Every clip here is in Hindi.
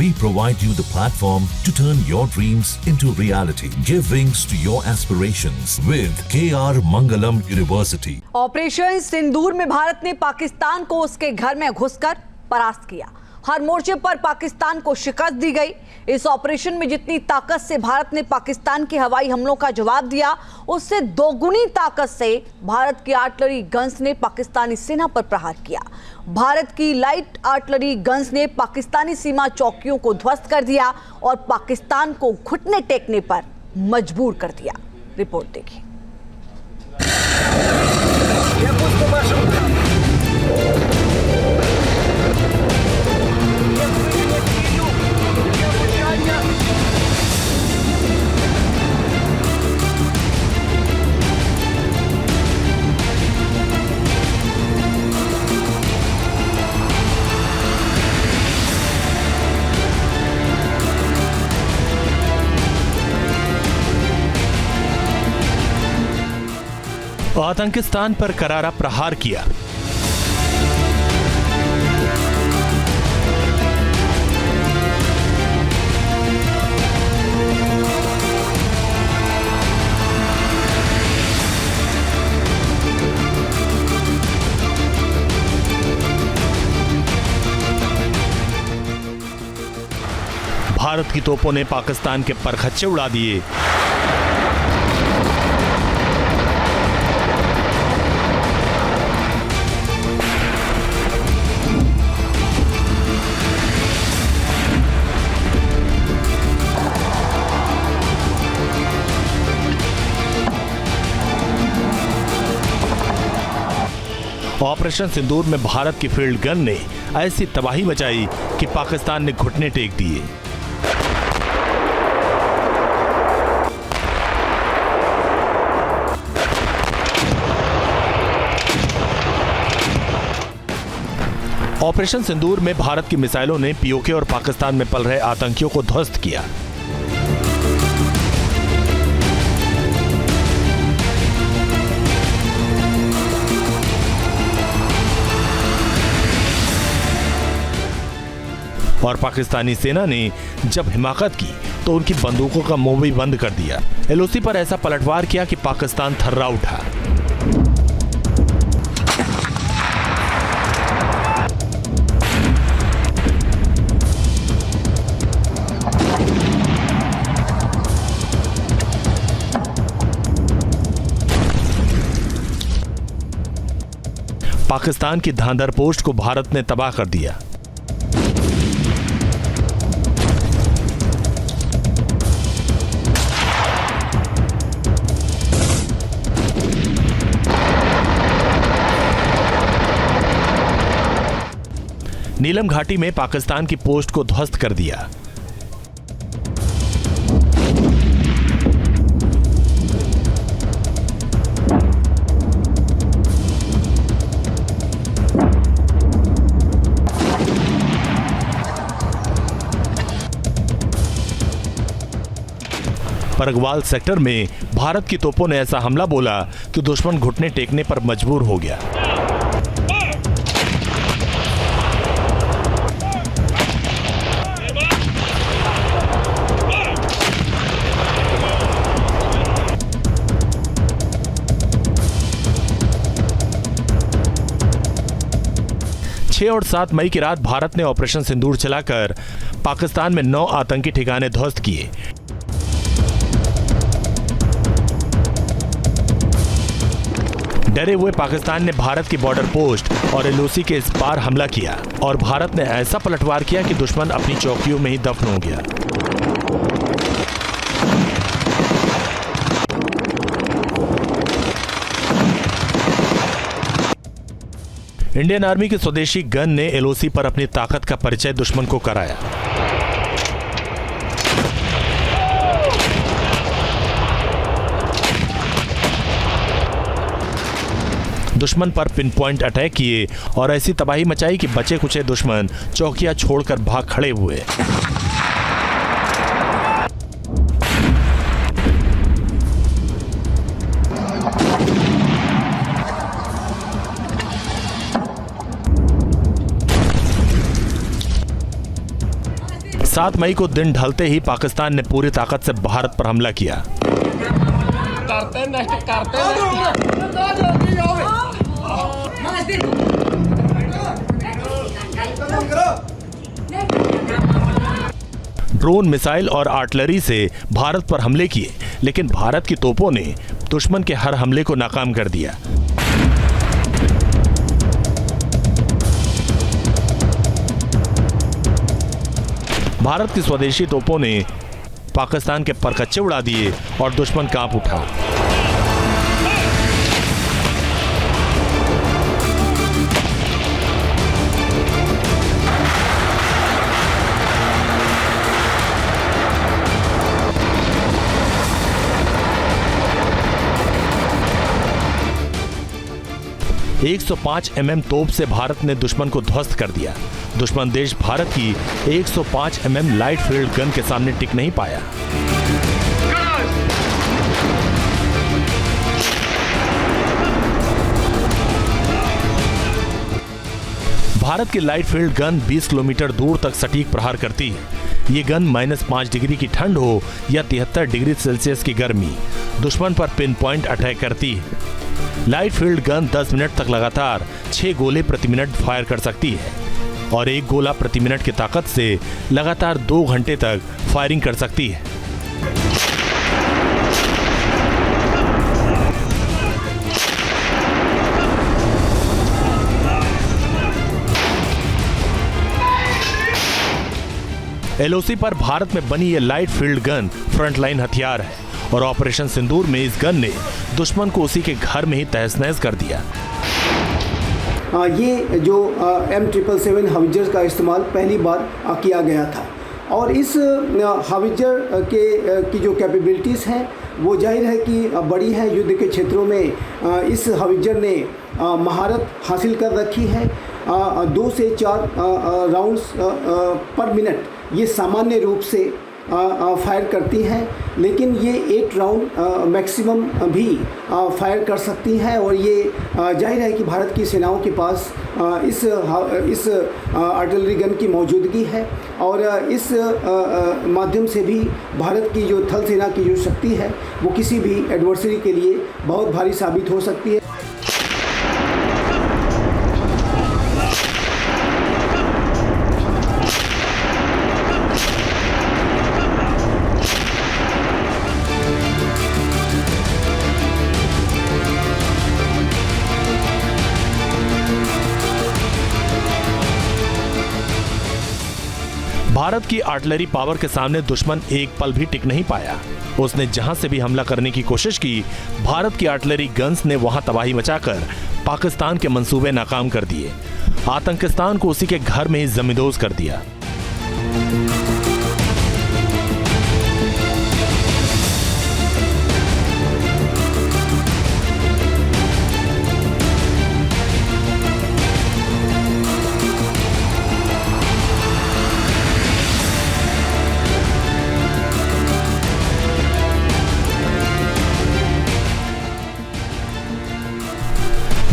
We provide you the platform to turn your dreams into reality. Give wings to your aspirations with KR Mangalam University. Operation Sindoor में भारत ने पाकिस्तान को उसके घर में घुसकर परास्त किया। हर मोर्चे पर पाकिस्तान को शिकस्त दी गई। इस ऑपरेशन में जितनी ताकत से भारत ने पाकिस्तान के हवाई हमलों का जवाब दिया, उससे दोगुनी ताकत से भारत की आर्टिलरी गन्स ने पाकिस्तानी सेना पर प्रहार किया। भारत की लाइट आर्टिलरी गन्स ने पाकिस्तानी सीमा चौकियों को ध्वस्त कर दिया और पाकिस्तान को घुटने टेकने पर मजबूर कर दिया। रिपोर्ट देखिए। आतंकिस्तान पर करारा प्रहार किया। भारत की तोपों ने पाकिस्तान के परखच्चे उड़ा दिए। ऑपरेशन सिंदूर में भारत की फील्ड गन ने ऐसी तबाही मचाई कि पाकिस्तान ने घुटने टेक दिए। ऑपरेशन सिंदूर में भारत की मिसाइलों ने पीओके और पाकिस्तान में पल रहे आतंकियों को ध्वस्त किया। और पाकिस्तानी सेना ने जब हिमाकत की तो उनकी बंदूकों का मुंह भी बंद कर दिया। एलओसी पर ऐसा पलटवार किया कि पाकिस्तान थर्रा उठा। पाकिस्तान की धांधर पोस्ट को भारत ने तबाह कर दिया। नीलम घाटी में पाकिस्तान की पोस्ट को ध्वस्त कर दिया। परगवाल सेक्टर में भारत की तोपों ने ऐसा हमला बोला कि दुश्मन घुटने टेकने पर मजबूर हो गया। और 7 मई की रात भारत ने ऑपरेशन सिंदूर चलाकर पाकिस्तान में 9 आतंकी ठिकाने ध्वस्त किए। डरे हुए पाकिस्तान ने भारत की बॉर्डर पोस्ट और एलओसी के इस पार हमला किया और भारत ने ऐसा पलटवार किया कि दुश्मन अपनी चौकियों में ही दफन हो गया। इंडियन आर्मी की स्वदेशी गन ने एलओसी पर अपनी ताकत का परिचय दुश्मन को कराया। दुश्मन पर पिन पॉइंट अटैक किए और ऐसी तबाही मचाई कि बचे कुचे दुश्मन चौकियां छोड़कर भाग खड़े हुए। 7 मई को दिन ढलते ही पाकिस्तान ने पूरी ताकत से भारत पर हमला किया। ड्रोन, मिसाइल और आर्टिलरी से भारत पर हमले किए, लेकिन भारत की तोपों ने दुश्मन के हर हमले को नाकाम कर दिया। भारत की स्वदेशी तोपों ने पाकिस्तान के परखच्चे उड़ा दिए और दुश्मन कांप उठा। एक 105 mm तोप से भारत ने दुश्मन को ध्वस्त कर दिया। दुश्मन देश भारत की 105 mm लाइट फील्ड गन के सामने टिक नहीं पाया। भारत की लाइट फील्ड गन 20 किलोमीटर दूर तक सटीक प्रहार करती है। ये गन -5 डिग्री की ठंड हो या 73 डिग्री सेल्सियस की गर्मी, दुश्मन पर पिन पॉइंट अटैक करती है। लाइट फील्ड गन 10 मिनट तक लगातार 6 गोले प्रति मिनट फायर कर सकती है और 1 गोला प्रति मिनट की ताकत से लगातार 2 घंटे तक फायरिंग कर सकती है। एलओसी पर भारत में बनी ये लाइट फील्ड गन फ्रंटलाइन हथियार है और ऑपरेशन सिंदूर में इस गन ने दुश्मन को उसी के घर में ही तहस-नहस कर दिया। ये जो M777 हाविजर का इस्तेमाल पहली बार किया गया था और इस हाविजर की जो कैपेबिलिटीज़ हैं वो जाहिर है कि बड़ी है। युद्ध के क्षेत्रों में इस हाविजर ने महारत हासिल कर रखी है। 2 से 4 राउंड्स पर मिनट ये सामान्य रूप से फायर करती हैं, लेकिन ये 8 राउंड मैक्सिमम भी फायर कर सकती हैं और ये जाहिर है कि भारत की सेनाओं के पास इस आर्टिलरी गन की मौजूदगी है और इस माध्यम से भी भारत की जो थल सेना की जो शक्ति है वो किसी भी एडवर्सरी के लिए बहुत भारी साबित हो सकती है। भारत की आर्टिलरी पावर के सामने दुश्मन एक पल भी टिक नहीं पाया। उसने जहां से भी हमला करने की कोशिश की, भारत की आर्टिलरी गन्स ने वहां तबाही मचाकर पाकिस्तान के मंसूबे नाकाम कर दिए। आतंकिस्तान को उसी के घर में ही जमींदोज कर दिया।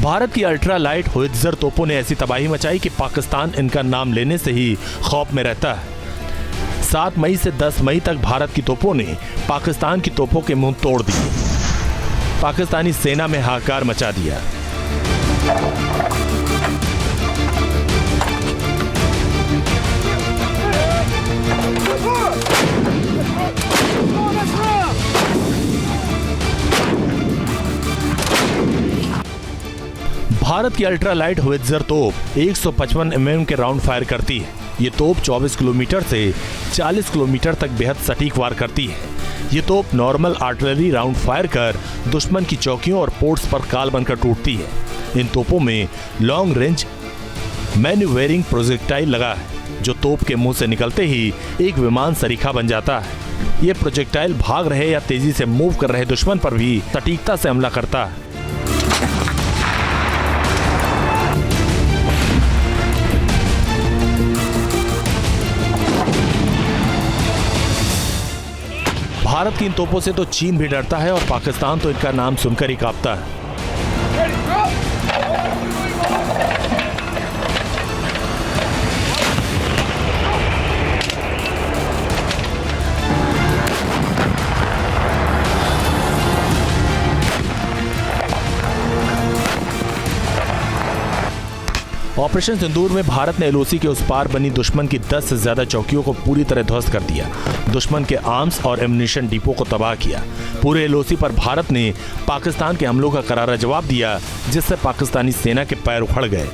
भारत की अल्ट्रा लाइट होवित्जर तोपों ने ऐसी तबाही मचाई कि पाकिस्तान इनका नाम लेने से ही खौफ में रहता है। 7 मई से 10 मई तक भारत की तोपों ने पाकिस्तान की तोपों के मुंह तोड़ दिए। पाकिस्तानी सेना में हाहाकार मचा दिया। भारत की अल्ट्रा लाइट होवित्जर तोप 155 mm के राउंड फायर करती है। ये तोप 24 किलोमीटर से 40 किलोमीटर तक बेहद सटीक वार करती है। ये तोप नॉर्मल आर्टिलरी राउंड फायर कर दुश्मन की चौकियों और पोर्ट्स पर काल बनकर टूटती है। इन तोपों में लॉन्ग रेंज मैन्यूवेरिंग प्रोजेक्टाइल लगा है, जो तोप के मुंह से निकलते ही एक विमान सरीखा बन जाता है। ये प्रोजेक्टाइल भाग रहे या तेजी से मूव कर रहे दुश्मन पर भी सटीकता से हमला करता है। भारत की इन तोपों से तो चीन भी डरता है और पाकिस्तान तो इनका नाम सुनकर ही कांपता है। ऑपरेशन सिंदूर में भारत ने एलओसी के उस पार बनी दुश्मन की 10 से ज्यादा चौकियों को पूरी तरह ध्वस्त कर दिया। दुश्मन के आर्म्स और एम्युनिशन डिपो को तबाह किया। पूरे एलओसी पर भारत ने पाकिस्तान के हमलों का करारा जवाब दिया, जिससे पाकिस्तानी सेना के पैर उखड़ गए।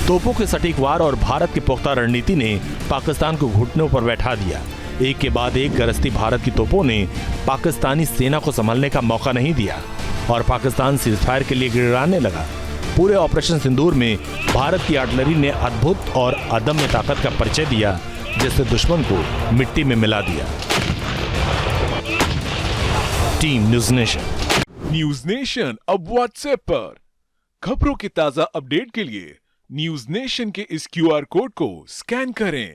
तोपों के सटीक वार और भारत की पुख्ता रणनीति ने पाकिस्तान को घुटनों पर बैठा दिया। एक के बाद एक गरजती भारत की तोपों ने पाकिस्तानी सेना को संभलने का मौका नहीं दिया और पाकिस्तान सीजफायर के लिए गिड़गिड़ाने लगा। पूरे ऑपरेशन सिंदूर में भारत की आर्टिलरी ने अद्भुत और अदम्य ताकत का परिचय दिया, जिससे दुश्मन को मिट्टी में मिला दिया। Team news nation. News nation अब व्हाट्सएप पर खबरों की ताजा अपडेट के लिए न्यूज़ नेशन के इस QR कोड को स्कैन करें।